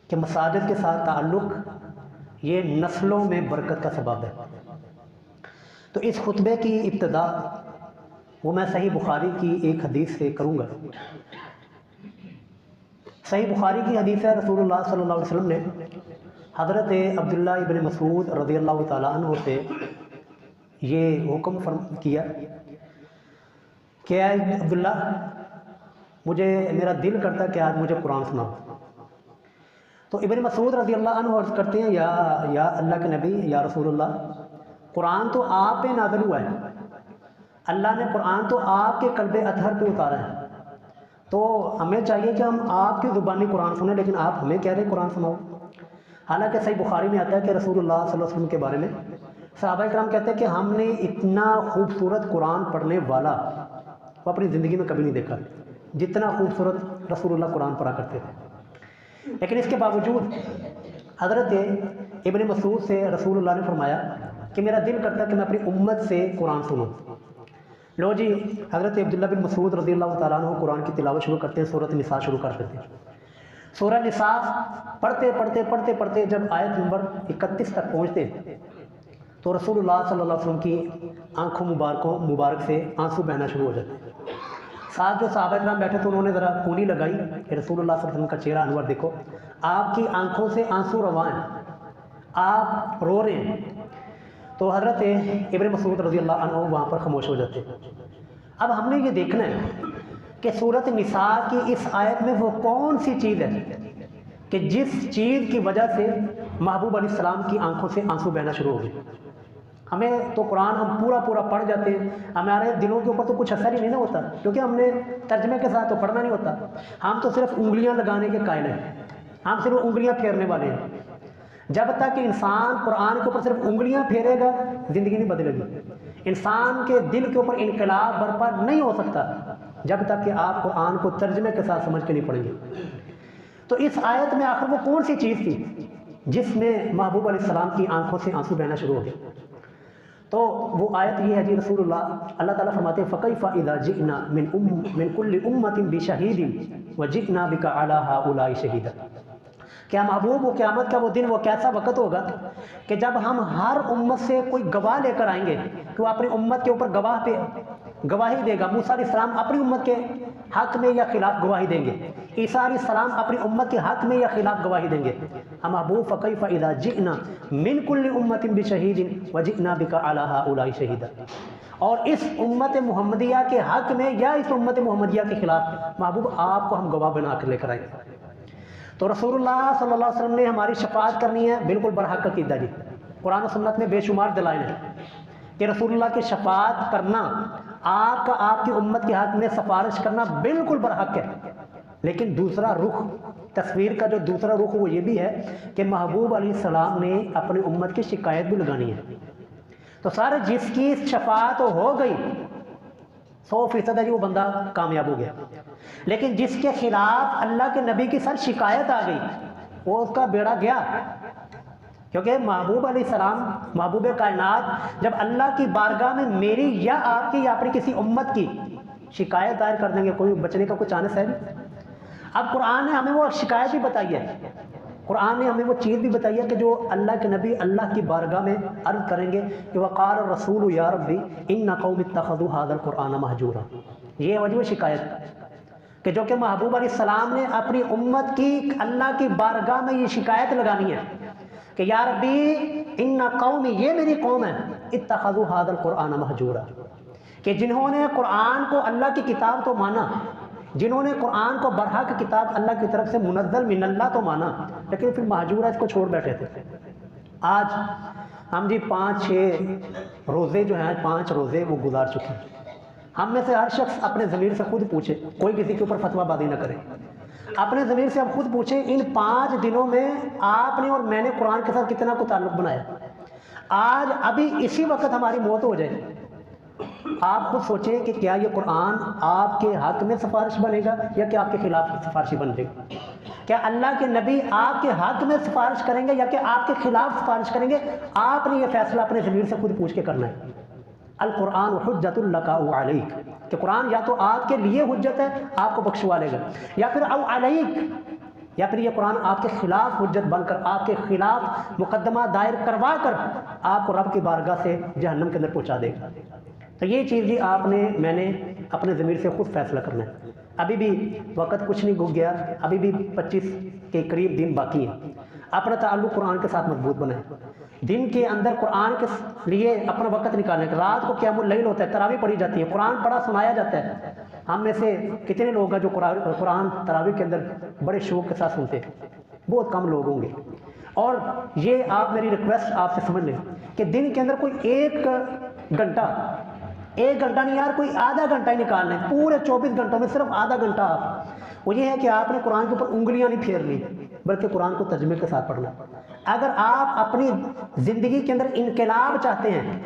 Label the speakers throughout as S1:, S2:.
S1: کہ مساجد کے ساتھ تعلق یہ نسلوں میں برکت کا سبب ہے۔ تو اس خطبے کی ابتدا وہ میں صحیح بخاری کی ایک حدیث سے کروں گا۔ صحیح بخاری کی حدیث ہے، رسول اللہ صلی اللہ علیہ وسلم نے حضرت عبداللہ ابن مسعود رضی اللہ تعالیٰ عنہ سے یہ حکم کیا کہ اے عبداللہ، میرا دل کرتا ہے کہ آج مجھے قرآن سناؤ۔ تو ابن مسعود رضی اللہ عنہ عرض کرتے ہیں، یا اللہ کے نبی، یا رسول اللہ، قرآن تو آپ پہ نازل ہوا ہے، اللہ نے قرآن تو آپ کے قلب اطہر پہ اتارا ہے، تو ہمیں چاہیے کہ ہم آپ کی زبانی قرآن سنیں، لیکن آپ ہمیں کہہ رہے قرآن سناؤ۔ حالانکہ صحیح بخاری میں آتا ہے کہ رسول اللہ صلی اللہ علیہ وسلم کے بارے میں صحابہ کرام کہتے ہیں کہ ہم نے اتنا خوبصورت قرآن پڑھنے والا وہ اپنی زندگی میں کبھی نہیں دیکھا جتنا خوبصورت رسول اللہ قرآن پڑھا کرتے تھے۔ لیکن اس کے باوجود حضرت ابن مسعود سے رسول اللہ نے فرمایا کہ میرا دل کرتا ہے کہ میں اپنی امت سے قرآن سنوں۔ لو جی، حضرت عبداللہ بن مسعود رضی اللہ تعالیٰ عنہ قرآن کی تلاوت شروع کرتے ہیں، سورۃ النساء شروع کر دیتے ہیں۔ سورہ نساء پڑھتے جب آیت نمبر 31 تک پہنچتے تو رسول اللہ صلی اللہ علیہ وسلم کی آنکھوں مبارک سے آنسو بہنا شروع ہو جاتے۔ ساتھ جو صحابہ کرام بیٹھے تھے انہوں نے ذرا کونی لگائی کہ رسول اللہ صلی اللہ علیہ وسلم کا چہرہ انور دیکھو، آپ کی آنکھوں سے آنسو رواں ہیں، آپ رو رہے ہیں۔ تو حضرت ابن مسعود رضی اللہ عنہ وہاں پر خاموش ہو جاتے۔ اب ہم نے یہ دیکھنا ہے کہ سورۃ نساء کی اس آیت میں وہ کون سی چیز ہے کہ جس چیز کی وجہ سے محبوب علیہ السلام کی آنکھوں سے آنسو بہنا شروع ہو گئے۔ ہمیں تو قرآن ہم پورا پڑھ جاتے ہیں، ہمارے دلوں کے اوپر تو کچھ اثر ہی نہیں نہ ہوتا، کیونکہ ہم نے ترجمے کے ساتھ تو پڑھنا نہیں ہوتا، ہم تو صرف انگلیاں لگانے کے قائل ہیں، ہم صرف انگلیاں پھیرنے والے ہیں۔ جب تک انسان قرآن کے اوپر صرف انگلیاں پھیرے گا زندگی نہیں بدلے گی، انسان کے دل کے اوپر انقلاب برپا نہیں ہو سکتا جب تک کہ آپ قرآن کو ترجمے کے ساتھ سمجھ کے نہیں پڑھیں گے۔ تو اس آیت میں آخر وہ کون سی چیز تھی جس میں محبوب علیہ السلام کی آنکھوں سے آنسو بہنا شروع ہو گئے؟ تو وہ آیت یہ ہے جی، رسول اللہ تعالیٰ فرماتے ہیں فَكَيْفَ إِذَا جِئْنَا مِنْ كُلِّ أُمَّةٍ بِشَهِيدٍ وَجِئْنَا بِكَ عَلَىٰ هَٰؤُلَاءِ شَهِيدًا۔ کیا محبوب، وہ قیامت کا وہ دن، وہ کیسا وقت ہوگا کہ جب ہم ہر امت سے کوئی گواہ لے کر آئیں گے کہ وہ اپنی امت کے اوپر گواہی دے گا۔ موسیٰ علیہ السلام اپنی امت کے حق میں یا خلاف گواہی دیں گے، عیسیٰ علیہ السلام اپنی امت کے حق میں یا خلاف گواہی دیں گے۔ ہم محبوب فَكَيْفَ إِذَا جِئْنَا مِنْ كُلِّ أُمَّةٍ بِشَهِيدٍ وَجِئْنَا بِكَ عَلَىٰ هَٰؤُلَاءِ شَهِيدًا۔ اور اس امت محمدیہ کے حق میں یا اس امت محمدیہ کے خلاف محبوب آپ کو ہم گواہ بنا کر لے کر آئیں گے۔ تو رسول اللہ صلی اللہ علیہ وسلم نے ہماری شفاعت کرنی ہے، بالکل برحق عقیدہ جی۔ قرآن و سنت میں بے شمار دلائل ہیں کہ رسول اللہ کی شفاعت کرنا، آپ کی امت کے حق میں سفارش کرنا بالکل برحق ہے۔ لیکن دوسرا رخ، تصویر کا جو دوسرا رخ وہ یہ بھی ہے کہ محبوب علیہ السلام نے اپنی امت کی شکایت بھی لگانی ہے۔ تو سارے جس کی شفاعت ہو گئی 100% ہے جی، وہ بندہ کامیاب ہو گیا، لیکن جس کے خلاف اللہ کے نبی کی سر شکایت آ گئی وہ اس کا بیڑا گیا۔ کیونکہ محبوب علیہ السلام، محبوب کائنات، جب اللہ کی بارگاہ میں میری یا آپ کی یا اپنی کسی امت کی شکایت دائر کر دیں گے، کوئی بچنے کا کوئی چانس ہے نہیں۔ اب قرآن نے ہمیں وہ شکایت بھی بتائی ہے، قرآن نے ہمیں وہ چیز بھی بتائی ہے کہ جو اللہ کے نبی اللہ کی بارگاہ میں عرض کریں گے کہ وقال الرسول یا ربی ان قوم اتخذوا هذا القرآن مہجورا۔ یہ وجہ شکایت کہ جو کہ محبوب علیہ السلام نے اپنی امت کی اللہ کی بارگاہ میں یہ شکایت لگانی ہے کہ یا ربی ان قومی، یہ میری قوم ہے، اتخذوا هذا القرآن مہجورا، کہ جنہوں نے قرآن کو اللہ کی کتاب تو مانا، جنہوں نے قرآن کو برحق کتاب اللہ کی طرف سے منزل من اللہ تو مانا، لیکن پھر مہجورہ اس کو چھوڑ بیٹھے تھے۔ آج ہم جی 5-6 روزے جو ہیں، 5 روزے وہ گزار چکے ہیں۔ ہم میں سے ہر شخص اپنے ضمیر سے خود پوچھے، کوئی کسی کے اوپر فتویٰ بازی نہ کرے، اپنے ضمیر سے اب خود پوچھیں ان 5 دنوں میں آپ نے اور میں نے قرآن کے ساتھ کتنا کو تعلق بنایا۔ آج ابھی اسی وقت ہماری موت ہو جائے، آپ خود سوچیں کہ کیا یہ قرآن آپ کے حق میں سفارش بنے گا یا کہ آپ کے خلاف سفارشی بن جائے گا؟ کیا اللہ کے نبی آپ کے حق میں سفارش کریں گے یا کہ آپ کے خلاف سفارش کریں گے؟ آپ نے یہ فیصلہ اپنے ضمیر سے خود پوچھ کے کرنا ہے۔ القرآن حجت لک او علیک، کہ قرآن یا تو آپ کے لیے حجت ہے، آپ کو بخشوا لے گا، یا پھر او علیک، یا پھر یہ قرآن آپ کے خلاف حجت بن کر آپ کے خلاف مقدمہ دائر کروا کر آپ کو رب کی بارگاہ سے جہنم کے اندر پہنچا دے گا۔ تو یہ چیز جی آپ نے میں نے اپنے ضمیر سے خود فیصلہ کرنا ہے۔ ابھی بھی وقت کچھ نہیں گزر گیا، ابھی بھی 25 کے قریب دن باقی ہیں۔ اپنا تعلق قرآن کے ساتھ مضبوط بنائیں، دن کے اندر قرآن کے لیے اپنا وقت نکالیں۔ رات کو قیام اللیل ہوتا ہے، تراویح پڑھی جاتی ہے، قرآن پڑھا سنایا جاتا ہے۔ ہم میں سے کتنے لوگ ہیں جو قرآن تراویح کے اندر بڑے شوق کے ساتھ سنتے ہیں؟ بہت کم لوگ ہوں گے۔ اور یہ آپ میری ریکویسٹ آپ سے سمجھ لیں کہ دن کے اندر کوئی ایک گھنٹہ نہیں یار، کوئی آدھا گھنٹہ ہی نکال لیں، پورے 24 گھنٹوں میں صرف آدھا گھنٹہ آپ، وہ یہ ہے کہ آپ نے قرآن کے اوپر انگلیاں نہیں پھیرنی بلکہ قرآن کو ترجمے کے ساتھ پڑھنا۔ اگر آپ اپنی زندگی کے اندر انقلاب چاہتے ہیں،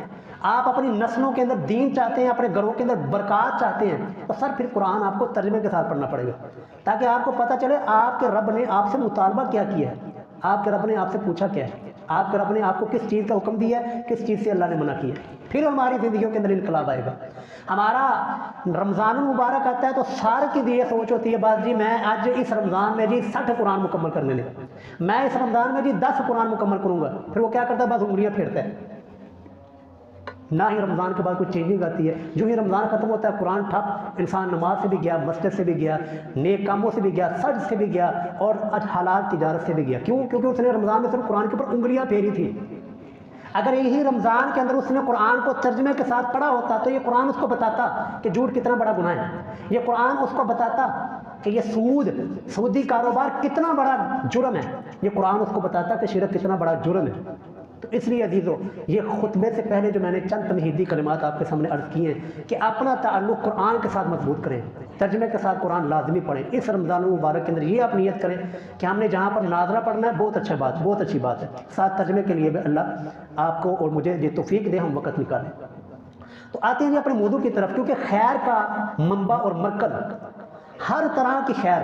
S1: آپ اپنی نسلوں کے اندر دین چاہتے ہیں، اپنے گھروں کے اندر برکات چاہتے ہیں، تو سر پھر قرآن آپ کو ترجمے کے ساتھ پڑھنا پڑے گا، تاکہ آپ کو پتہ چلے آپ کے رب نے آپ سے مطالبہ کیا کیا ہے، آپ کے رب نے آپ سے پوچھا کیا ہے، آپ کے رب نے آپ کو کس چیز کا حکم دیا ہے، کس چیز سے اللہ نے منع کیا ہے۔ پھر ہماری زندگیوں کے اندر انقلاب آئے گا۔ ہمارا رمضان المبارک آتا ہے تو سارے کی یہ سوچ ہوتی ہے بس جی میں آج اس رمضان میں جی 60 قرآن مکمل کرنے لیں، میں اس رمضان میں جی 10 قرآن مکمل کروں گا۔ پھر وہ کیا کرتا ہے؟ بس انگلیاں پھیرتا ہے۔ نہ ہی رمضان کے بعد کوئی چینجنگ آتی ہے، جو ہی رمضان ختم ہوتا ہے قرآن ٹھپ، انسان نماز سے بھی گیا، مسجد سے بھی گیا، نیک کاموں سے بھی گیا، سج سے بھی گیا، اور حلال تجارت سے بھی گیا۔ کیوں؟ کیونکہ اس نے رمضان میں صرف قرآن کے اوپر انگلیاں پھیری تھی۔ اگر یہی رمضان کے اندر اس نے قرآن کو ترجمے کے ساتھ پڑھا ہوتا تو یہ قرآن اس کو بتاتا کہ جھوٹ کتنا بڑا گناہ ہے، یہ قرآن اس کو بتاتا کہ یہ سودی کاروبار کتنا بڑا جرم ہے، یہ قرآن اس کو بتاتا کہ شرک کتنا بڑا جرم ہے۔ تو اس لیے عزیزو، یہ خطبے سے پہلے جو میں نے چند تمہیدی کلمات آپ کے سامنے عرض کیے ہیں کہ اپنا تعلق قرآن کے ساتھ مضبوط کریں، ترجمے کے ساتھ قرآن لازمی پڑھیں۔ اس رمضان المبارک کے اندر یہ آپ نیت کریں کہ ہم نے جہاں پر ناظرہ پڑھنا ہے، بہت اچھی بات ہے، ساتھ ترجمے کے لیے بھی اللہ آپ کو اور مجھے یہ توفیق دے، ہم وقت نکالیں۔ تو آتے ہیں اپنے موضوع کی طرف، کیونکہ خیر کا منبع اور مرکز، ہر طرح کی خیر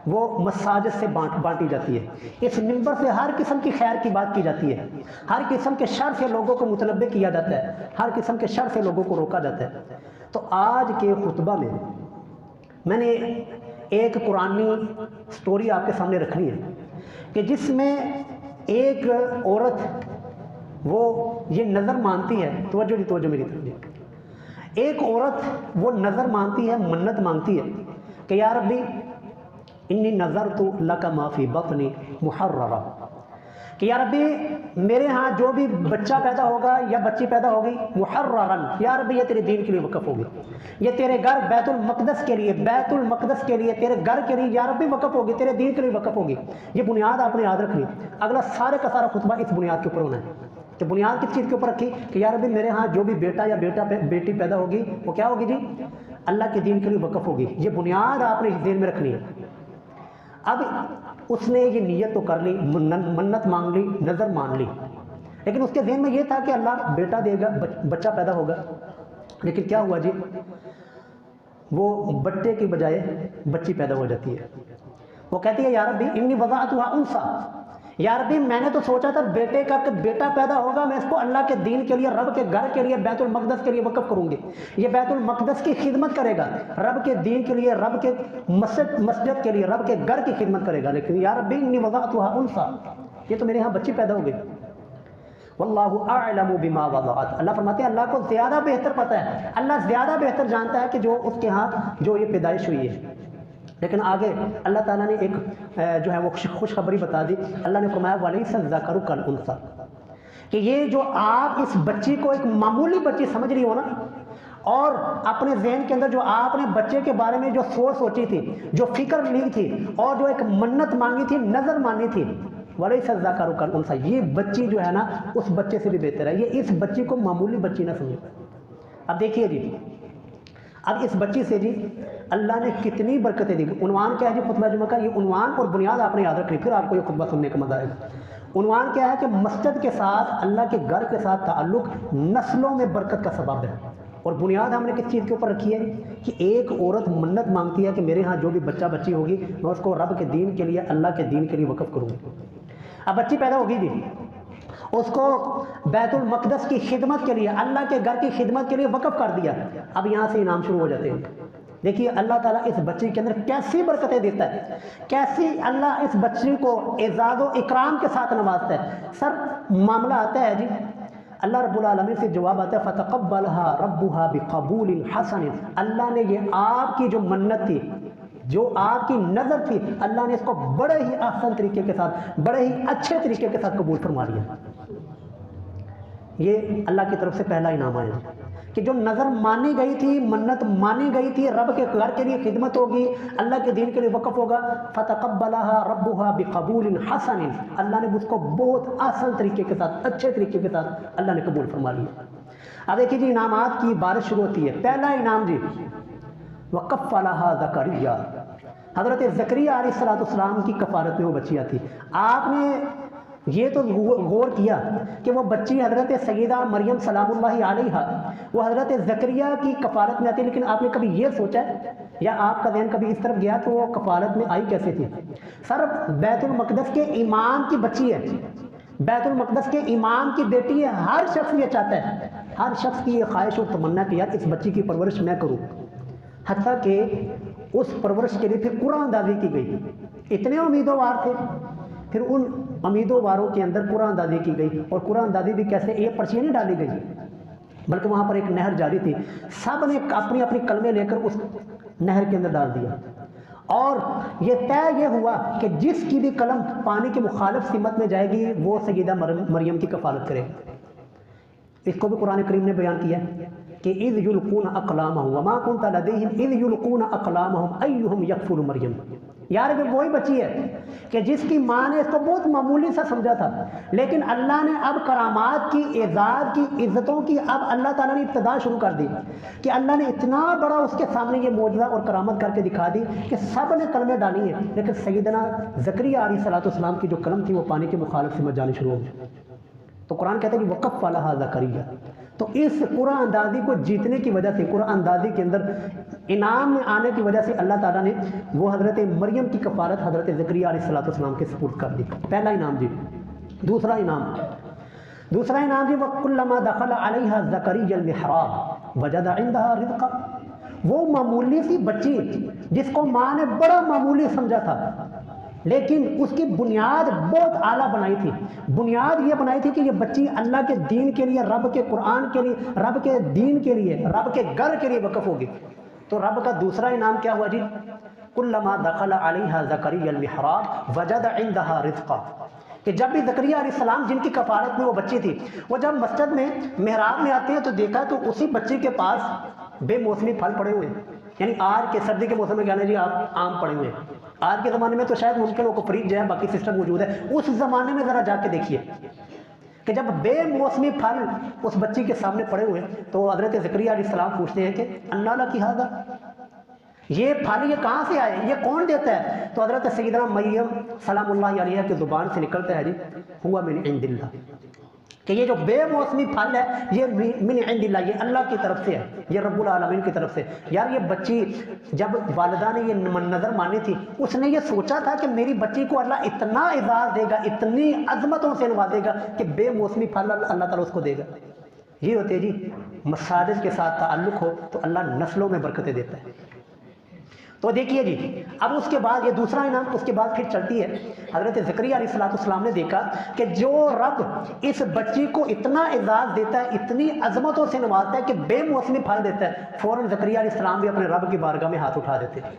S1: وہ مساجد سے بانٹی جاتی ہے۔ اس منبر سے ہر قسم کی خیر کی بات کی جاتی ہے، ہر قسم کے شر سے لوگوں کو متنبہ کیا جاتا ہے، ہر قسم کے شر سے لوگوں کو روکا جاتا ہے۔ تو آج کے خطبہ میں نے ایک قرآنی سٹوری آپ کے سامنے رکھنی ہے کہ جس میں ایک عورت وہ یہ نظر مانتی ہے، توجہ میری طرف، ایک عورت وہ نظر مانتی ہے، منت مانگتی ہے کہ یا ربی انی نظرت لک ما فی بطنی محررا، کہ یا ربی میرے ہاں جو بھی بچہ پیدا ہوگا یا بچی پیدا ہوگی، محررا، یا ربی یہ تیرے دین کے لیے وقف ہوگی، یہ تیرے گھر بیت المقدس کے لیے، تیرے گھر کے لیے یا ربی وقف ہوگی، تیرے دین کے لیے وقف ہوگی۔ یہ بنیاد آپ نے یاد رکھنی۔ اگلا سارے کا سارا خطبہ اس بنیاد کے اوپر ہونا ہے کہ بنیاد کس چیز کے اوپر رکھی کہ یا ربی میرے ہاں جو بھی بیٹا یا بیٹی پیدا ہوگی وہ کیا ہوگی جی؟ اللہ کے دین کے لیے وقف ہوگی۔ یہ بنیاد آپ نے ذہن میں رکھنی ہے۔ اب اس نے یہ نیت تو کر لی، منت مانگ لی، نظر مان لی، لیکن اس کے ذہن میں یہ تھا کہ اللہ بیٹا دے گا، بچہ پیدا ہوگا، لیکن کیا ہوا جی؟ وہ بٹے کی بجائے بچی پیدا ہو جاتی ہے۔ وہ کہتی ہے یا ربی انی وضعتها انثى، یا ربی میں نے تو سوچا تھا بیٹے کا کہ بیٹا پیدا ہوگا، میں اس کو اللہ کے دین کے لیے، رب کے گھر کے لیے، بیت المقدس کے لیے وقف کروں گی، یہ بیت المقدس کی خدمت کرے گا، رب کے دین کے لیے، رب کے مسجد کے لیے، رب کے گھر کی خدمت کرے گا، لیکن یا ربی انی وضعتها انثى، یہ تو میرے ہاں بچی پیدا ہو گئی۔ واللہ اعلم بما وضعت، اللہ فرماتے ہیں اللہ کو زیادہ بہتر پتہ ہے، اللہ زیادہ بہتر جانتا ہے کہ جو اس کے ہاں جو یہ پیدائش ہوئی ہے۔ لیکن آگے اللہ تعالیٰ نے ایک جو ہے وہ خوشخبری بتا دی۔ اللہ نے فرمایا وَلَيْسَ الذَّكَرُ كَالْأُنثَىٰ، کہ یہ جو آپ اس بچی کو ایک معمولی بچی سمجھ رہی ہو نا، اور اپنے ذہن کے اندر جو آپ نے بچے کے بارے میں جو سوچی تھی، جو فکر لی تھی، اور جو ایک منت مانگی تھی، نظر مانی تھی، وَلَيْسَ الذَّكَرُ كَالْأُنثَىٰ، یہ بچی جو ہے نا اس بچے سے بھی بہتر ہے، یہ اس بچی کو معمولی بچی نہ سمجھے۔ اب دیکھیے جی، اب اس بچی سے جی اللہ نے کتنی برکتیں دی۔ عنوان کیا ہے جی خطبہ جمعہ کا؟ یہ عنوان اور بنیاد آپ نے یاد رکھنی، پھر آپ کو یہ خطبہ سننے کا مزہ آئے گا۔ عنوان کیا ہے کہ مسجد کے ساتھ، اللہ کے گھر کے ساتھ تعلق نسلوں میں برکت کا سبب ہے۔ اور بنیاد ہم نے کس چیز کے اوپر رکھی ہے کہ ایک عورت منت مانگتی ہے کہ میرے ہاں جو بھی بچہ بچی ہوگی میں اس کو رب کے دین کے لیے، اللہ کے دین کے لیے وقف کروں گی۔ اب بچی پیدا ہوگی جی، اس کو بیت المقدس کی خدمت کے لیے، اللہ کے گھر کی خدمت کے لیے وقف کر دیا۔ اب یہاں سے انعام شروع ہو جاتے ہیں، دیکھیے اللہ تعالیٰ اس بچے کے اندر کیسی برکتیں دیتا ہے، کیسی اللہ اس بچے کو اعزاز و اکرام کے ساتھ نوازتا ہے۔ سر معاملہ آتا ہے جی، اللہ رب العالمین سے جواب آتا ہے فَتَقَبَّلَهَا رَبُّهَا بِقَبُولٍ حَسَنٍ، اللہ نے یہ آپ کی جو منت تھی، جو آپ کی نظر تھی، اللہ نے اس کو بڑے ہی احسن طریقے کے ساتھ، بڑے ہی اچھے طریقے کے ساتھ قبول فرما لیا۔ یہ اللہ کی طرف سے پہلا انعام ہے کہ جو نظر مانی گئی تھی، منت مانی گئی تھی، رب کے گھر کے لیے خدمت ہوگی، اللہ کے دین کے لیے وقف ہوگا، فَتَقَبَّلَهَا رَبُّهَا بِقَبُولٍ حَسَنٍ، اللہ نے اس کو بہت آسان طریقے کے ساتھ، اچھے طریقے کے ساتھ اللہ نے قبول فرما لیا۔ اب دیکھیے جی انعامات کی بارش شروع ہوتی ہے۔ پہلا انعام جی وَقَفَّلَهَا زَكَرِيَّا، حضرت زکریا علیہ السلام کی کفالت میں وہ بچیاں تھی۔ آپ نے یہ تو غور کیا کہ وہ بچی حضرت سیدہ مریم سلام اللہ علیہا وہ حضرت زکریا کی کفالت میں آتی ہے، لیکن آپ نے کبھی یہ سوچا ہے یا آپ کا ذہن کبھی اس طرف گیا کہ وہ کفالت میں آئی کیسے تھی؟ سر بیت المقدس کے امام کی بچی ہے، بیت المقدس کے امام کی بیٹی ہے۔ ہر شخص یہ چاہتا ہے، ہر شخص کی یہ خواہش اور تمنا کہ یار اس بچی کی پرورش میں کروں، حتیٰ کہ اس پرورش کے لیے پھر قرآن اندازی کی گئی۔ اتنے امیدوار تھے، پھر ان امیدواروں کے اندر قرآن اندازی کی گئی، اور قرآن اندازی بھی کیسے، یہ پرچیاں نہیں ڈالی گئی بلکہ وہاں پر ایک نہر جاری تھی، سب نے اپنی اپنی کلمے لے کر اس نہر کے اندر ڈال دیا، اور یہ طے یہ ہوا کہ جس کی بھی قلم پانی کے مخالف سمت میں جائے گی وہ سیدہ مریم کی کفالت کرے گا۔ اس کو بھی قرآن کریم نے بیان کیا کہ اذ یلقون اقلامہم وما کنت لدیہم اذ یلقون اقلامہم ایہم یکفل مریم، یار یہ وہی بچی ہے کہ جس کی ماں نے اس کو بہت معمولی سا سمجھا تھا، لیکن اللہ نے اب کرامات کی، اعزاز کی، عزتوں کی اب اللہ تعالیٰ نے ابتدا شروع کر دی کہ اللہ نے اتنا بڑا اس کے سامنے یہ معجزہ اور کرامت کر کے دکھا دی کہ سب نے کلمے ڈالی ہیں، لیکن سیدنا زکریا علیہ السلام کی جو قلم تھی وہ پانی کے مخالف سمت جانی شروع ہو گئی۔ تو قرآن کہتے ہیں کہ وَقَفَّلَهَا زَكَرِيَّا، تو اس قرآن اندازی کو جیتنے کی وجہ سے، قرآن اندازی کے اندر انعام میں آنے کی وجہ سے اللہ تعالیٰ نے وہ حضرت مریم کی کفالت حضرت زکریا علیہ السلام کے سپرد کر دی۔ پہلا انعام جی۔ دوسرا انعام جی وَكُلَّمَا دَخَلَ عَلَيْهَا زَكَرِيَّا الْمِحْرَابَ وَجَدَ عِندَهَا رِزْقًا، وہ معمولی سی بچی جس کو ماں نے بڑا معمولی سمجھا تھا، لیکن اس کی بنیاد بہت اعلیٰ بنائی تھی۔ بنیاد یہ بنائی تھی کہ یہ بچی اللہ کے دین کے لیے، رب کے قرآن کے لیے، رب کے دین کے لیے، رب کے گھر کے لیے وقف ہوگی۔ تو رب کا دوسرا انعام کیا ہوا جی؟ کلما دخل علیہا زکریا المحراب وجد عندها رزقا، کہ جب بھی زکریا علیہ السلام جن کی کفالت میں وہ بچی تھی، وہ جب مسجد میں محراب میں آتے ہیں تو دیکھا تو اسی بچی کے پاس بے موسمی پھل پڑے ہوئے ہیں، یعنی آج کے سردی کے موسم میں کہنا جی آپ آم پڑے ہوئے ہیں، آج کے زمانے میں تو شاید ممکن ہو کو فریج جو ہے باقی سسٹم موجود ہے، اس زمانے میں ذرا جا کے دیکھیے کہ جب بے موسمی پھل اس بچی کے سامنے پڑے ہوئے تو حضرت زکریا علیہ السلام پوچھتے ہیں کہ انا لکی ھذا، یہ پھل یہ کہاں سے آئے، یہ کون دیتا ہے؟ تو حضرت سیدنا مریم سلام اللہ علیہ کی زبان سے نکلتا ہے جی ہوا من عند اللہ، کہ یہ جو بے موسمی پھل ہے یہ من عند اللہ، یہ اللہ کی طرف سے ہے، یہ رب العالمین کی طرف سے۔ یار یہ بچی جب والدہ نے یہ نظر مانی تھی، اس نے یہ سوچا تھا کہ میری بچی کو اللہ اتنا اعزاز دے گا، اتنی عظمتوں سے نوازے گا کہ بے موسمی پھل اللہ تعالیٰ اس کو دے گا۔ یہ ہوتے جی مساجد کے ساتھ تعلق ہو تو اللہ نسلوں میں برکتیں دیتا ہے۔ تو دیکھیے جی اب اس کے بعد یہ دوسرا انعام، اس کے بعد پھر چلتی ہے حضرت زکریا علیہ السلام نے دیکھا کہ جو رب اس بچی کو اتنا اعزاز دیتا ہے، اتنی عظمتوں سے نوازتا ہے کہ بے موسمی پھل دیتا ہے، فوراً زکریا علیہ السلام بھی اپنے رب کی بارگاہ میں ہاتھ اٹھا دیتے ہیں۔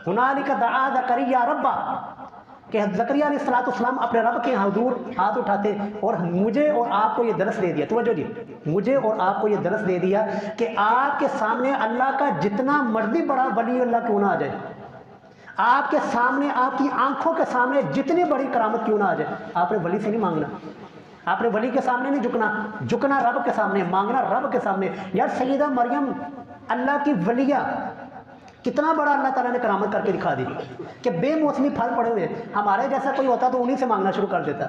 S1: ہنالک دعا زکریا ربا، کہ زکریا علیہ السلام اپنے رب کے حضور ہاتھ اٹھاتے اور مجھے اور آپ کو یہ درس دے دیا، توجہ جی، مجھے اور آپ کو یہ درس دے دیا کہ آپ کے سامنے اللہ کا جتنا مرضی بڑا ولی اللہ کیوں نہ آ جائے، آپ کے سامنے، آپ کی آنکھوں کے سامنے جتنی بڑی کرامت کیوں نہ آ جائے، آپ نے ولی سے نہیں مانگنا، آپ نے ولی کے سامنے نہیں جھکنا، جھکنا رب کے سامنے، مانگنا رب کے سامنے۔ یار سیدہ مریم اللہ کی ولیہ، کتنا بڑا اللہ تعالیٰ نے کرامت کر کے دکھا دی کہ بے موسمی پھل پڑے ہوئے ہیں۔ ہمارے جیسا کوئی ہوتا تو انہی سے مانگنا شروع کر دیتا،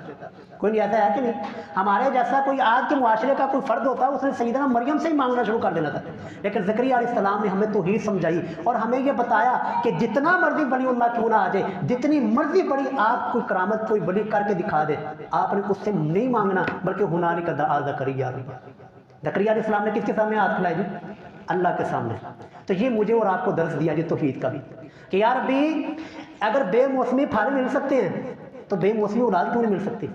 S1: کوئی نہیں، ایسا ہے کہ نہیں؟ ہمارے جیسا کوئی آج کے معاشرے کا کوئی فرد ہوتا اس نے سیدنا مریم سے ہی مانگنا شروع کر دینا تھا، لیکن زکریا علیہ السلام نے ہمیں توحید سمجھائی اور ہمیں یہ بتایا کہ جتنا مرضی ولی اللہ کیوں نہ آ جائے، جتنی مرضی بڑی آپ کوئی کرامت کوئی ولی کر کے دکھا دے، آپ نے اس سے نہیں مانگنا، بلکہ ہنالک دعا زکریا۔ زکریا علیہ السلام نے کس کے سامنے ہاتھ کھلائے جی؟ اللہ کے سامنے. تو یہ مجھے اور آپ کو درس دیا جی توحید کا بھی کہ یا ربی اگر بے موسمی پھل مل سکتے ہیں تو بے موسمی اولاد کیوں نہیں مل سکتی.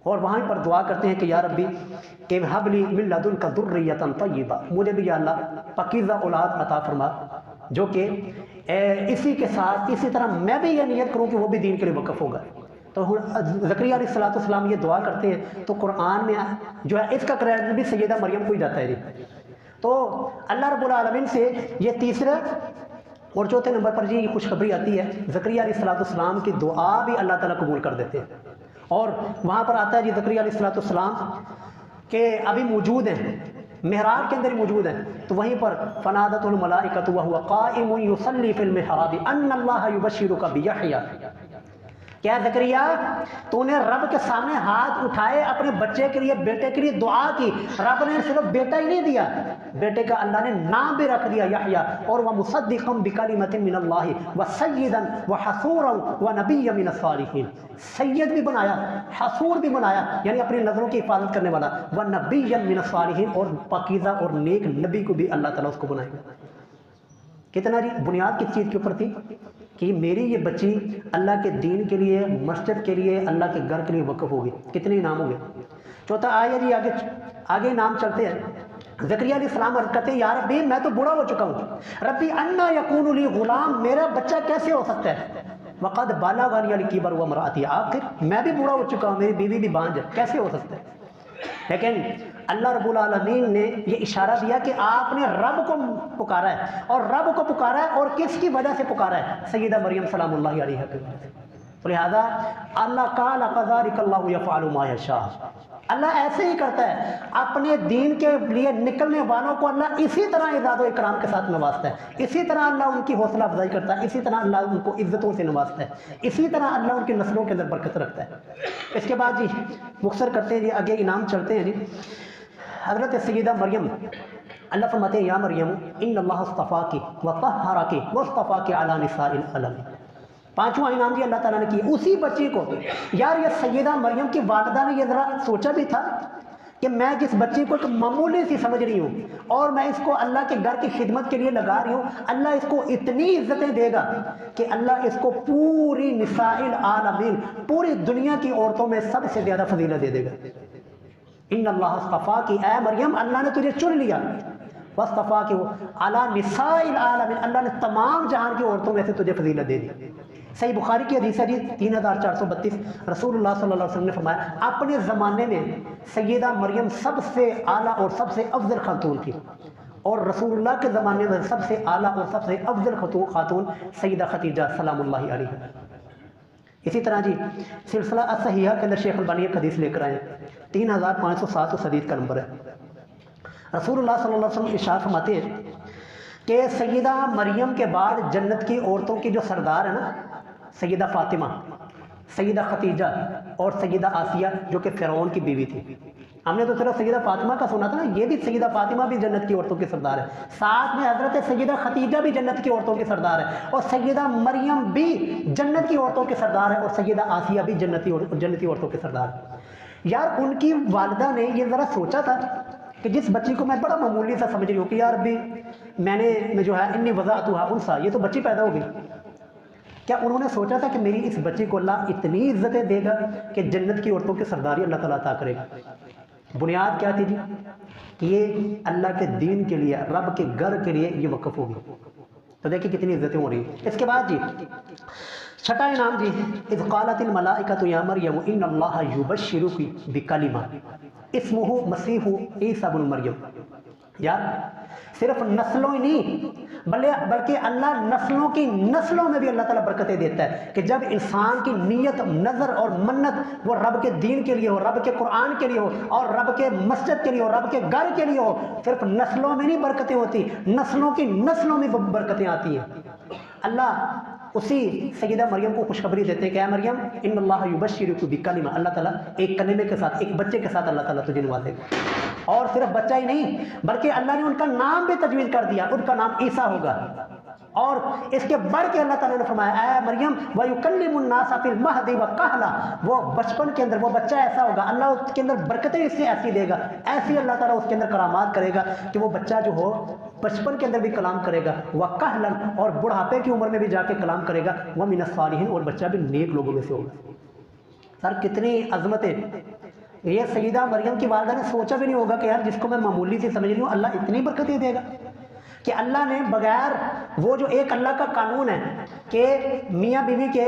S1: اور وہاں پر دعا کرتے ہیں کہ یا ربی کہ ہب لی من لدنک ذریۃ طیبہ، مجھے بھی یا اللہ پاکیزہ اولاد عطا فرما جو کہ اسی کے ساتھ اسی طرح میں بھی یہ نیت کروں کہ وہ بھی دین کے لیے وقف ہوگا. تو زکریا علیہ السلام یہ دعا کرتے ہیں تو قرآن میں جو ہے اس کا کریڈٹ بھی سیدہ مریم کو ہی جاتا ہے جی. تو اللہ رب العالمین سے یہ تیسرا اور چوتھے نمبر پر جی یہ خوشخبری آتی ہے زکریا علیہ السلام کی دعا بھی اللہ تعالیٰ قبول کر دیتے ہیں. اور وہاں پر آتا ہے جی زکریا علیہ السلام کہ ابھی موجود ہیں محراب کے اندر ہی موجود ہیں تو وہیں پر فنادت الملائکۃ وہو قائم یصلی فی المحراب ان اللہ یبشرک بیحییٰ. کیا زکریا تو نے رب کے سامنے ہاتھ اٹھائے اپنے بچے کے لیے بیٹے کے لیے دعا کی. رب نے صرف بیٹا ہی نہیں دیا، بیٹے کا اللہ نے نام بھی رکھ دیا یحییٰ، اور ومصدقا بکلمۃ من اللہ وسیدا وحصورا ونبیا من الصالحین. سید بھی بنایا، حصور بھی بنایا یعنی اپنی نظروں کی حفاظت کرنے والا، ونبیا من الصالحین اور پاکیزہ اور نیک نبی کو بھی اللہ تعالیٰ اس کو بنائے گا. کتنا جی بنیاد کس چیز کے اوپر تھی کہ میری یہ بچی اللہ کے دین کے لیے، مسجد کے لیے، اللہ کے گھر کے لیے وقف ہوگی. کتنے انعام ہو گئے. چوتھا آیا جی آگے انعام چلتے ہیں. زکریا علیہ السلام عرض کرتے ہیں یا ربی میں تو بوڑھا ہو چکا ہوں، ربی انا یکون لی غلام، میرا بچہ کیسے ہو سکتا ہے، وقد بلغنی الکبر وامرأتی عاقر، میں بھی بوڑھا ہو چکا ہوں، میری بیوی بھی بانجھ ہے، کیسے ہو سکتا ہے. لیکن اللہ رب العالمین نے یہ اشارہ دیا کہ آپ نے رب کو پکارا ہے، اور رب کو پکارا ہے اور کس کی وجہ سے پکارا ہے، سیدہ مریم سلام اللہ علیہا کی وجہ سے. لہذا اللہ قال کذالک اللہ یفعل ما یشاء، اللہ ایسے ہی کرتا ہے اپنے دین کے لیے نکلنے والوں کو اللہ اسی طرح اعزاز و اکرام کے ساتھ نوازتا ہے، اسی طرح اللہ ان کی حوصلہ افزائی کرتا ہے، اسی طرح اللہ ان کو عزتوں سے نوازتا ہے، اسی طرح اللہ ان کی نسلوں کے اندر برکت رکھتا ہے. اس کے بعد جی مختصر کرتے ہیں جی آگے انعام چلتے ہیں جی. حضرت سیدہ مریم اللہ فرماتے ہیں یا مریم ان اللہ اصطفاکی وطہرکی واصطفاکی علی نساء العالمین. پانچواں انعام جی اللہ تعالیٰ نے کیا اسی بچی کو. یار یہ سیدہ مریم کی والدہ نے یہ ذرا سوچا بھی تھا کہ میں جس بچی کو ایک معمولی سی سمجھ رہی ہوں اور میں اس کو اللہ کے گھر کی خدمت کے لیے لگا رہی ہوں، اللہ اس کو اتنی عزتیں دے گا کہ اللہ اس کو پوری نساء العالمین، پوری دنیا کی عورتوں میں سب سے زیادہ فضیلت دے دے گا. ان اللہ اصطفاکی، اے مریم اللہ نے تجھے چن لیا، واصطفاکی علی نساء العالمین، اللہ نے تمام جہان کی عورتوں میں سے تجھے فضیلت دے دی. صحیح بخاری کی حدیث ہے جی 3432، رسول اللہ صلی اللہ علیہ وسلم نے فرمایا اپنے زمانے میں سیدہ مریم سب سے اعلیٰ اور سب سے افضل خاتون تھی، اور رسول اللہ کے زمانے میں سب سے اعلیٰ اور سب سے افضل خاتون سیدہ خدیجہ سلام اللہ علیہا. اسی طرح جی سلسلہ الصحیحہ کے اندر شیخ البانی ایک حدیث لے کر آئے 3507 اس حدیث کا نمبر ہے. رسول اللہ صلی اللہ علیہ وسلم ارشاد فرماتے ہیں کہ سیدہ مریم کے بعد جنت کی عورتوں کی جو سردار ہے نا، سیدہ فاطمہ، سیدہ خدیجہ اور سیدہ آسیہ جو کہ فرعون کی بیوی تھی. ہم نے تو صرف سیدہ فاطمہ کا سنا تھا نا، یہ بھی سیدہ فاطمہ بھی جنت کی عورتوں کی سردار ہے. ساتھ میں حضرت سیدہ خدیجہ بھی جنت کی عورتوں کی سردار ہے، اور سیدہ مریم بھی جنت کی عورتوں کی سردار ہے، اور سیدہ آسیہ بھی جنتی عورتوں کی سردار ہے. یار ان کی والدہ نے یہ ذرا سوچا تھا کہ جس بچی کو میں بڑا معمولی سا سمجھ رہی ہوں کہ یار بھی میں نے جو ہے انی وضعتها انثى، یہ تو بچی پیدا ہو گئی، کیا انہوں نے سوچا تھا کہ میری اس بچی کو اللہ اتنی عزتیں دے گا کہ جنت کی عورتوں کی سرداری اللہ تعالیٰ عطا کرے گا. بنیاد کیا تھی جی کہ یہ اللہ کے دین کے لیے، رب کے گھر کے لیے یہ وقف ہوگی. تو دیکھیں کتنی عزتیں ہو رہی ہیں. اس کے بعد جی چھٹا انعام جی اذ قالت الملائکۃ یا مریم ان اللہ یبشرک بکلمہ اسمہ مسیح عیسی ابن مریم. یار صرف نسلوں ہی نہیں بلکہ اللہ نسلوں کی نسلوں میں بھی اللہ تعالیٰ برکتیں دیتا ہے کہ جب انسان کی نیت، نظر اور منت وہ رب کے دین کے لیے ہو، رب کے قرآن کے لیے ہو، اور رب کے مسجد کے لیے ہو، رب کے گھر کے لیے ہو. صرف نسلوں میں نہیں برکتیں ہوتی، نسلوں کی نسلوں میں برکتیں آتی ہیں. اللہ اسی سیدہ مریم کو خوشخبری دیتے ہیں کہ اے مریم ان اللہ یبشرک بکلمہ، اللہ تعالیٰ ایک کلمے کے ساتھ، ایک بچے کے ساتھ اللہ تعالیٰ تجھے نوازے گا. اور صرف بچہ ہی نہیں بلکہ اللہ نے ان کا نام بھی تجویز کر دیا، ان کا نام عیسیٰ ہوگا. اور اس کے بڑھ کے اللہ تعالیٰ نے فرمایا اے مریم وَيُكَلِّمُ النَّاسَ فِي الْمَهْدِ وَكَهْلًا، وہ بچپن کے اندر وہ بچہ ایسا ہوگا، اللہ اس کے اندر برکتیں اس سے ایسی دے گا، ایسی اللہ تعالیٰ اس کے اندر کرامات کرے گا کہ وہ بچہ جو ہو بچپن کے اندر بھی کلام کرے گا، وَكَهْلًا، اور بڑھاپے کی عمر میں بھی جا کے کلام کرے گا، وَمِنَ الصَّالِحِينَ، اور بچہ بھی نیک لوگوں میں سے ہوگا۔ سر کتنی عظمتیں! یہ سیدہ مریم کی والدہ نے سوچا بھی نہیں ہوگا کہ یار جس کو میں معمولی سی سمجھ رہی ہوں اللہ اتنی برکتیں دے گا، کہ اللہ نے بغیر وہ جو ایک اللہ کا قانون ہے کہ میاں بیوی کے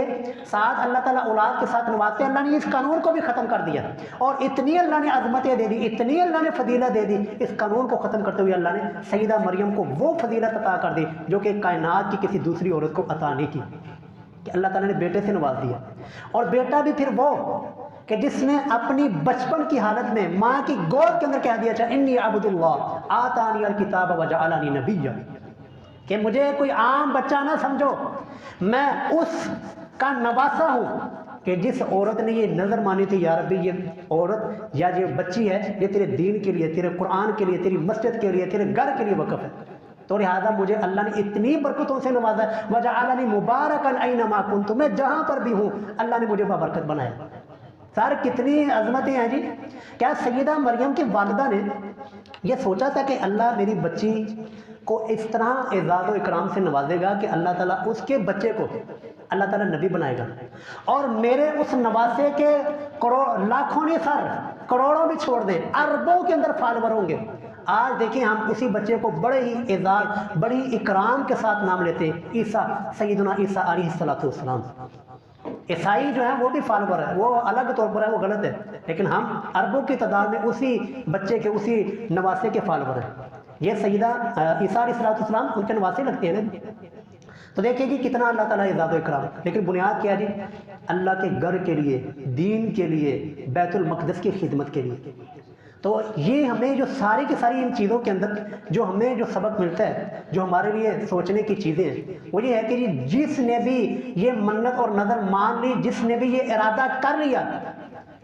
S1: ساتھ اللہ تعالیٰ اولاد کے ساتھ نوازتے ہیں، اللہ نے اس قانون کو بھی ختم کر دیا، اور اتنی اللہ نے عظمتیں دے دی، اتنی اللہ نے فضیلت دے دی، اس قانون کو ختم کرتے ہوئے اللہ نے سیدہ مریم کو وہ فضیلت عطا کر دی جو کہ کائنات کی کسی دوسری عورت کو عطا نہیں کی، کہ اللہ تعالیٰ نے بیٹے سے نواز دیا، اور بیٹا بھی پھر وہ کہ جس نے اپنی بچپن کی حالت میں ماں کی گود کے اندر کہہ دیا اچھا انی عبد اللہ آتانی الکتاب وجعلنی نبیا، کہ مجھے کوئی عام بچہ نہ سمجھو، میں اس کا نواسا ہوں کہ جس عورت نے یہ نظر مانی تھی یا ربی یہ عورت یا یہ بچی ہے یہ تیرے دین کے لیے، تیرے قرآن کے لیے، تیری مسجد کے لیے، تیرے گھر کے لیے وقف ہے، تو لہٰذا مجھے اللہ نے اتنی برکتوں سے نوازا ہے، وجعلنی مبارکا اینما کنت، میں جہاں پر بھی ہوں اللہ نے مجھے بابرکت بنایا۔ سر کتنی عظمتیں ہیں جی! کیا سیدہ مریم کی والدہ نے یہ سوچا تھا کہ اللہ میری بچی کو اس طرح اعزاز و اکرام سے نوازے گا کہ اللہ تعالیٰ اس کے بچے کو اللہ تعالیٰ نبی بنائے گا، اور میرے اس نواسے کے لاکھوں نہیں سر کروڑوں بھی چھوڑ دے، اربوں کے اندر فالوور ہوں گے۔ آج دیکھیں ہم اسی بچے کو بڑے ہی اعزاز بڑی اکرام کے ساتھ نام لیتے ہیں، عیسیٰ، سیدنا عیسیٰ علیہ السلام۔ عیسائی جو ہیں وہ بھی فالوور ہے، وہ الگ طور پر ہے، وہ غلط ہے، لیکن ہم اربوں کی تعداد میں اسی بچے کے اسی نواسے کے فالوور ہیں۔ یہ سیدہ عیسیٰ علیہ السلام ان کے نواسے لگتے ہیں نا، تو دیکھیں جی کتنا اللہ تعالیٰ اعزاز و اکرام، لیکن بنیاد کیا جی؟ اللہ کے گھر کے لیے، دین کے لیے، بیت المقدس کی خدمت کے لیے۔ تو یہ ہمیں جو ساری کی ساری ان چیزوں کے اندر جو ہمیں جو سبق ملتا ہے، جو ہمارے لیے سوچنے کی چیزیں ہیں، وہ یہ ہے کہ جی جس نے بھی یہ منت اور نظر مان لی، جس نے بھی یہ ارادہ کر لیا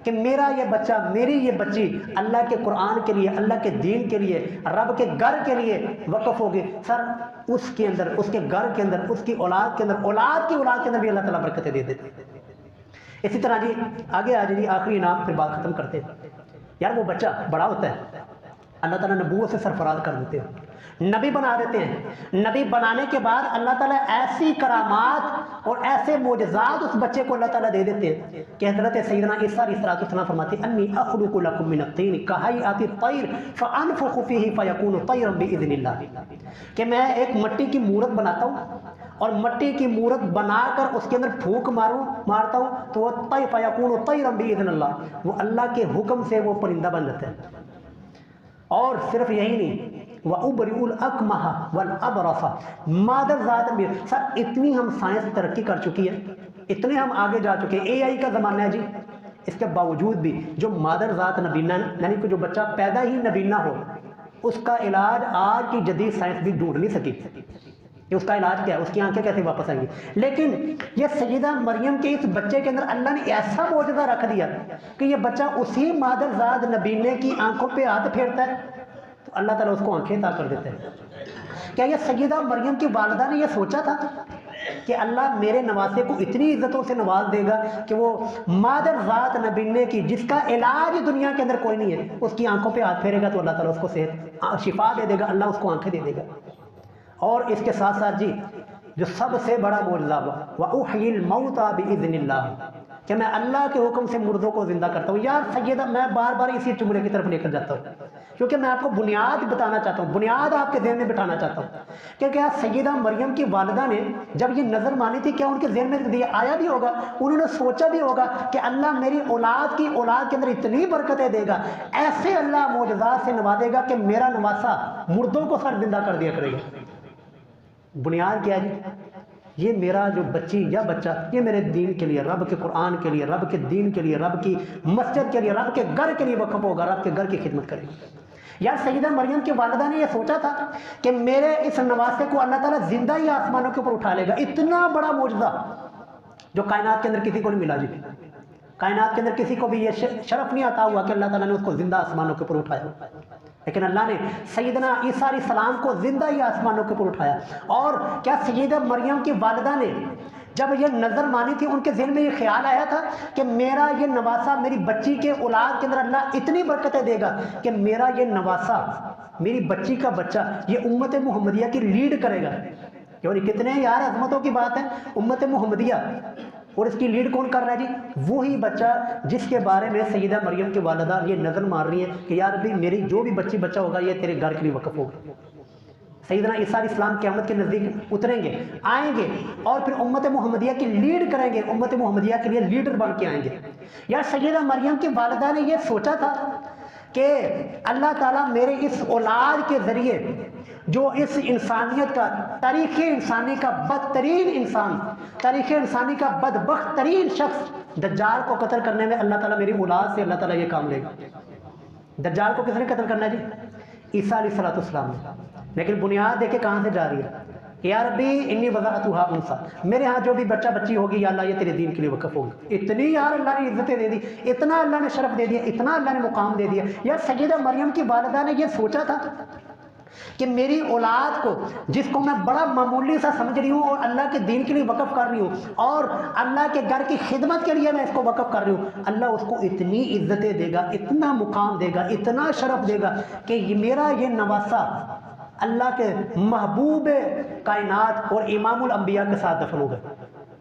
S1: کہ میرا یہ بچہ، میری یہ بچی اللہ کے قرآن کے لیے، اللہ کے دین کے لیے، رب کے گھر کے لیے وقف ہوگی، سر اس کے اندر، اس کے گھر کے اندر، اس کی اولاد کے اندر، اولاد کی اولاد کے اندر بھی اللہ تعالیٰ برکتیں دے دیتے ہیں۔ اسی طرح جی آگے آ جی آخری انعام پھر بات ختم کرتے ہیں۔ یار وہ بچہ بڑا ہوتا ہے، اللہ تعالیٰ نبوت سے سرفراز کر دیتے ہیں، نبی بنا دیتے ہیں، نبی بنانے کے بعد اللہ تعالیٰ ایسی کرامات اور ایسے معجزات اس بچے کو اللہ تعالیٰ دے دیتے ہیں کہ حضرت سیدنا عیسیٰ علیہ السلام فرماتے ہیں انی اخلق لکم من الطین کہیئۃ الطیر فانفخ فیہ فیکون طیرا باذن اللہ، کہ میں ایک مٹی کی مورت بناتا ہوں اور مٹی کی مورت بنا کر اس کے اندر پھونک مارتا ہوں تو وہ فیکون طیرا باذن اللہ، وہ اللہ کے حکم سے وہ پرندہ بن جاتا ہے۔ اور صرف یہی نہیں، وَأُبْرِئُ الْأَكْمَحَ وَالْأَبْرَصَ، مادر ذات بھی، سر اتنی ہم سائنس ترقی کر چکی ہے، اتنے ہم آگے جا چکے ہیں، اے آئی کا زمانہ ہے جی، اس کے باوجود بھی جو مادر ذات نبینہ، یعنی کہ جو بچہ پیدا ہی نبینہ ہو، اس کا علاج آج کی جدید سائنس بھی ڈھونڈ نہیں سکی کہ اس کا علاج کیا ہے، اس کی آنکھیں کیسے واپس آئیں گی۔ لیکن یہ سیدہ مریم کے اس بچے کے اندر اللہ نے ایسا معجزہ رکھ دیا کہ یہ بچہ اسی مادر ذات نبینے کی آنکھوں پہ ہاتھ پھیرتا ہے تو اللہ تعالیٰ اس کو آنکھیں عطا کر دیتا ہے۔ کیا یہ سیدہ مریم کی والدہ نے یہ سوچا تھا کہ اللہ میرے نواسے کو اتنی عزتوں سے نواز دے گا کہ وہ مادر ذات نبینے کی، جس کا علاج دنیا کے اندر کوئی نہیں ہے، اس کی آنکھوں پہ ہاتھ پھیرے گا تو اللہ تعالیٰ اس کو صحت شفا دے دے گا، اللہ اس کو آنکھیں دے دے گا۔ اور اس کے ساتھ ساتھ جی جو سب سے بڑا معجزہ وَأُحْيِي الْمَوْتَى بِإِذْنِ اللَّهِ، کہ میں اللہ کے حکم سے مردوں کو زندہ کرتا ہوں۔ یار سیدہ میں بار بار اسی جملے کی طرف لے کر جاتا ہوں کیونکہ میں آپ کو بنیاد بتانا چاہتا ہوں، بنیاد آپ کے ذہن میں بٹھانا چاہتا ہوں کہ کیا سیدہ مریم کی والدہ نے جب یہ نظر مانی تھی کیا ان کے ذہن میں آیا بھی ہوگا، انہوں نے سوچا بھی ہوگا کہ اللہ میری اولاد کی اولاد کے اندر اتنی برکتیں دے گا، ایسے اللہ معجزات سے نوازے گا کہ میرا نواسا مردوں کو سر زندہ کر دیا کرے گا۔ بنیاد کیا ہے جی؟ یہ میرا جو بچی یا بچہ یہ میرے دین کے لیے، رب کے قرآن کے لیے، رب کے دین کے لیے، رب کی مسجد کے لیے، رب کے گھر کے لیے وقف ہوگا، رب کے گھر کی خدمت کرے گا۔ یار سیدہ مریم کی والدہ نے یہ سوچا تھا کہ میرے اس نواسے کو اللہ تعالیٰ زندہ ہی آسمانوں کے اوپر اٹھا لے گا، اتنا بڑا معجزہ جو کائنات کے اندر کسی کو نہیں ملا جی، کائنات کے اندر کسی کو بھی یہ شرف نہیں عطا ہوا کہ اللہ تعالیٰ نے اس کو زندہ آسمانوں کے اوپر اٹھایا۔ لیکن اللہ نے سیدنا عیسیٰ علیہ السلام کو زندہ ہی آسمانوں کے اوپر اٹھایا. اور کیا سیدہ مریم کی والدہ نے جب یہ نظر مانی تھی، ان کے ذہن میں یہ خیال آیا تھا کہ میرا یہ نواسا، میری بچی کے اولاد کے اندر اللہ اتنی برکتیں دے گا کہ میرا یہ نواسا، میری بچی کا بچہ یہ امت محمدیہ کی لیڈ کرے گا؟ یعنی کتنے یار عظمتوں کی بات ہے. امت محمدیہ، اور اس کی لیڈ کون کر رہا ہے جی؟ وہی بچہ جس کے بارے میں سیدہ مریم کی والدہ یہ نظر مار رہی ہے کہ یار بھی میری جو بھی بچہ ہوگا یہ تیرے گھر کے لیے وقف ہوگا. سیدنا عیسیٰ علیہ السلام قیامت کے نزدیک اتریں گے، آئیں گے اور پھر امت محمدیہ کی لیڈ کریں گے، امت محمدیہ کے لیے لیڈر بن کے آئیں گے. یا سیدہ مریم کی والدہ نے یہ سوچا تھا کہ اللہ تعالیٰ میرے اس اولاد کے ذریعے جو اس انسانیت کا، تاریخ انسانی کا بدترین انسان، تاریخ انسانی کا بدبخت ترین شخص دجال کو قتل کرنے میں اللہ تعالیٰ میری اولاد سے اللہ تعالیٰ یہ کام لے گا. دجال کو کس نے قتل کرنا ہے جی؟ عیسیٰ علیہ السلام نے. لیکن بنیاد دیکھے کہاں سے جا رہی ہے کہ یا ربی انی وضعتھا انثیٰ، میرے ہاں جو بھی بچی ہوگی یا اللہ یہ تیرے دین کے لیے وقف ہوگی. اتنی یار اللہ نے عزتیں دے دی، اتنا اللہ نے شرف دے دیا، اتنا اللہ نے مقام دے دیا. یا سیدہ مریم کی والدہ نے یہ سوچا تھا کہ میری اولاد کو، جس کو میں بڑا معمولی سا سمجھ رہی ہوں اور اللہ کے دین کے لیے وقف کر رہی ہوں اور اللہ کے گھر کی خدمت کے لیے میں اس کو وقف کر رہی ہوں، اللہ اس کو اتنی عزتیں دے گا، اتنا مقام دے گا، اتنا شرف دے گا کہ میرا یہ نواسا اللہ کے محبوب کائنات اور امام الانبیاء کے ساتھ دفن ہو گئے.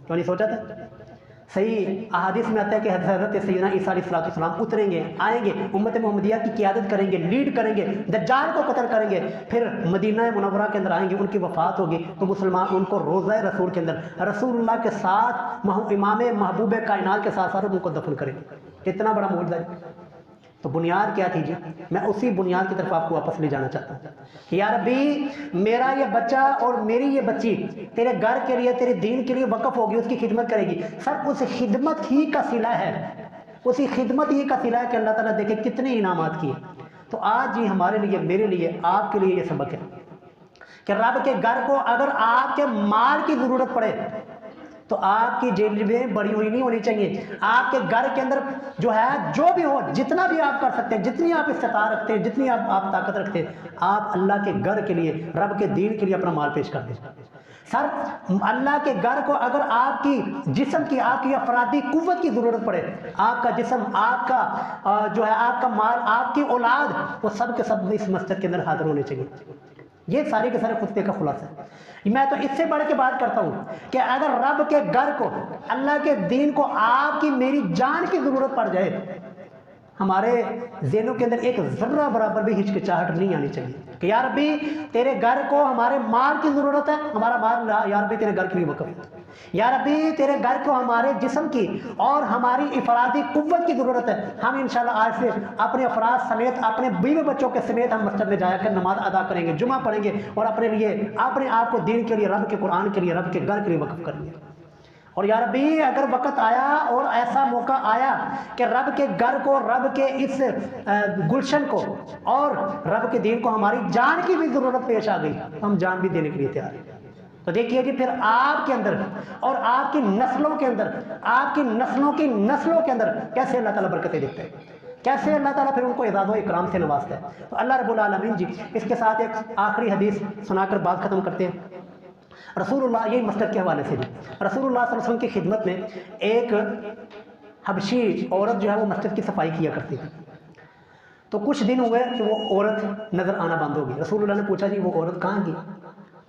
S1: کیوں نہیں سوچا تھا؟ صحیح احادیث میں آتا ہے کہ حضرت سیدنا عیسیٰ علیہ السلام اتریں گے، آئیں گے، امت محمدیہ کی قیادت کریں گے، لیڈ کریں گے، دجال کو قتل کریں گے، پھر مدینہ منورہ کے اندر آئیں گے، ان کی وفات ہوگی تو مسلمان ان کو روضہ رسول کے اندر رسول اللہ کے ساتھ امام محبوب کائنات کے ساتھ ان کو دفن کریں گے. کتنا بڑا معجزہ ہے. تو بنیاد کیا تھی جی؟ میں اسی بنیاد کی طرف آپ کو واپس لے جانا چاہتا ہوں. یا ربی میرا یہ بچہ اور میری یہ بچی تیرے گھر کے لیے، تیرے دین کے لیے وقف ہوگی، اس کی خدمت کرے گی. سر اس خدمت ہی کا صلہ ہے، اسی خدمت ہی کا صلہ ہے کہ اللہ تعالیٰ دیکھے کتنے انعامات کیے. تو آج جی ہمارے لیے، میرے لیے، آپ کے لیے یہ سبق ہے کہ رب کے گھر کو اگر آپ کے مال کی ضرورت پڑے تو آپ کی جیبیں بڑی ہوئی نہیں ہونی چاہیے. آپ کے گھر کے اندر جو ہے، جو بھی ہو، جتنا بھی آپ کر سکتے ہیں، جتنی آپ استطاعت رکھتے ہیں، جتنی آپ طاقت رکھتے ہیں، آپ اللہ کے گھر کے لیے، رب کے دین کے لیے اپنا مال پیش کر دیں. سر اللہ کے گھر کو اگر آپ کی جسم کی، آپ کی افرادی قوت کی ضرورت پڑے، آپ کا جسم، آپ کا جو ہے، آپ کا مال، آپ کی اولاد، وہ سب کے سب اس مسجد کے اندر حاضر ہونے چاہیے. یہ سارے کے سارے خطبے کا خلاصہ ہے. میں تو اس سے بڑھ کے بات کرتا ہوں کہ اگر رب کے گھر کو، اللہ کے دین کو آپ کی میری جان کی ضرورت پڑ جائے، ہمارے ذہنوں کے اندر ایک ذرہ برابر بھی ہچکچاہٹ نہیں آنی چاہیے کہ یا ربی تیرے گھر کو ہمارے مال کی ضرورت ہے، ہمارا مال یا ربی تیرے گھر کے لیے وقف ہے. یا ربی تیرے گھر کو ہمارے جسم کی اور ہماری افرادی قوت کی ضرورت ہے. ہم انشاءاللہ آج سے اپنے افراد سمیت، اپنے بیوی بچوں کے سمیت ہم مسجد میں جایا کر نماز ادا کریں گے، جمعہ پڑھیں گے اور اپنے لیے، اپنے آپ کو دین کے لیے، رب کے قرآن کے لیے، رب کے گھر کے لیے وقف کریں گے. اور یا ربی اگر وقت آیا اور ایسا موقع آیا کہ رب کے گھر کو، رب کے اس گلشن کو اور رب کے دین کو ہماری جان کی بھی ضرورت پیش آ گئی، ہم جان بھی دینے کے لیے تیار ہیں. تو دیکھیے جی، پھر آپ کے اندر اور آپ کی نسلوں کے اندر، آپ کی نسلوں کی نسلوں کے اندر کیسے اللہ تعالیٰ برکتیں دیتے ہیں، کیسے اللہ تعالیٰ پھر ان کو اعزاز و اکرام سے نوازتا ہے. تو اللہ رب العالمین جی اس کے ساتھ ایک آخری حدیث سنا کر بات ختم کرتے ہیں. رسول اللہ، یہی مسجد کے حوالے سے جی، رسول اللہ صلی اللہ علیہ وسلم کی خدمت میں ایک حبشی عورت جو ہے وہ مسجد کی صفائی کیا کرتی تھی. تو کچھ دن ہوئے کہ وہ عورت نظر آنا بند ہو گئی. رسول اللہ نے پوچھا جی وہ عورت کہاں گئی؟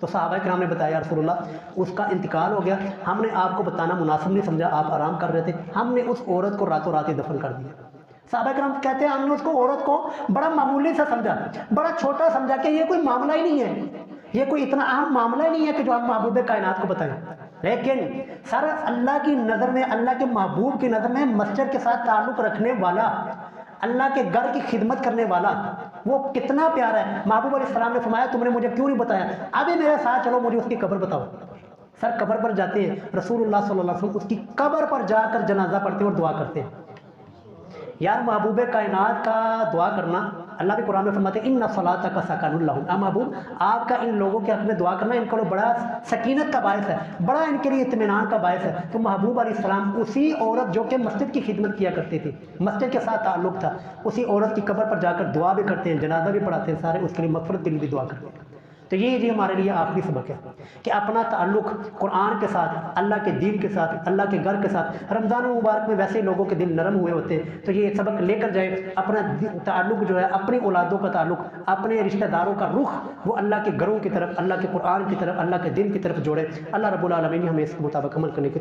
S1: تو صحابہ کرام نے بتایا رسول اللہ اس کا انتقال ہو گیا، ہم نے آپ کو بتانا مناسب نہیں سمجھا، آپ آرام کر رہے تھے، ہم نے اس عورت کو راتوں رات ہی دفن کر دیا. صحابہ کرام کہتے ہیں ہم نے اس کو، عورت کو بڑا معمولی سا سمجھا، بڑا چھوٹا سمجھا کہ یہ کوئی معاملہ ہی نہیں ہے، یہ کوئی اتنا اہم معاملہ ہی نہیں ہے کہ جو ہم محبوب کائنات کو بتائیں. لیکن سر اللہ کی نظر میں، اللہ کے محبوب کی نظر میں مسجد کے ساتھ تعلق رکھنے والا، اللہ کے گھر کی خدمت کرنے والا وہ کتنا پیارا ہے. محبوب علیہ السلام نے فرمایا تم نے مجھے کیوں نہیں بتایا، ابھی میرے ساتھ چلو، مجھے اس کی قبر بتاؤ. سر قبر پر جاتے ہیں، رسول اللہ صلی اللہ علیہ وسلم اس کی قبر پر جا کر جنازہ پڑھتے ہیں اور دعا کرتے ہیں. یار محبوب کائنات کا دعا کرنا اللہ بھی قرآن میں فرماتے ہیں ان صلاتک سکن لہم، محبوب آپ کا ان لوگوں کے حق میں دعا کرنا ان کو بڑا سکینت کا باعث ہے، بڑا ان کے لیے اطمینان کا باعث ہے۔ تو محبوب علیہ السلام اسی عورت جو کہ مسجد کی خدمت کیا کرتی تھی، مسجد کے ساتھ تعلق تھا، اسی عورت کی قبر پر جا کر دعا بھی کرتے ہیں، جنازہ بھی پڑھاتے ہیں، سارے اس کے لیے مغفرت کے لیے بھی دعا کرتے ہیں۔ تو یہ جی ہمارے لیے آخری سبق ہے کہ اپنا تعلق قرآن کے ساتھ، اللہ کے دین کے ساتھ، اللہ کے گھر کے ساتھ۔ رمضان المبارک میں ویسے لوگوں کے دل نرم ہوئے ہوتے ہیں، تو یہ سبق لے کر جائے، اپنا تعلق جو ہے اپنی اولادوں کا تعلق، اپنے رشتہ داروں کا رخ وہ اللہ کے گھروں کی طرف، اللہ کے قرآن کی طرف، اللہ کے دین کی طرف جوڑے۔ اللہ رب العالمین ہمیں اس کے مطابق عمل کرنے کی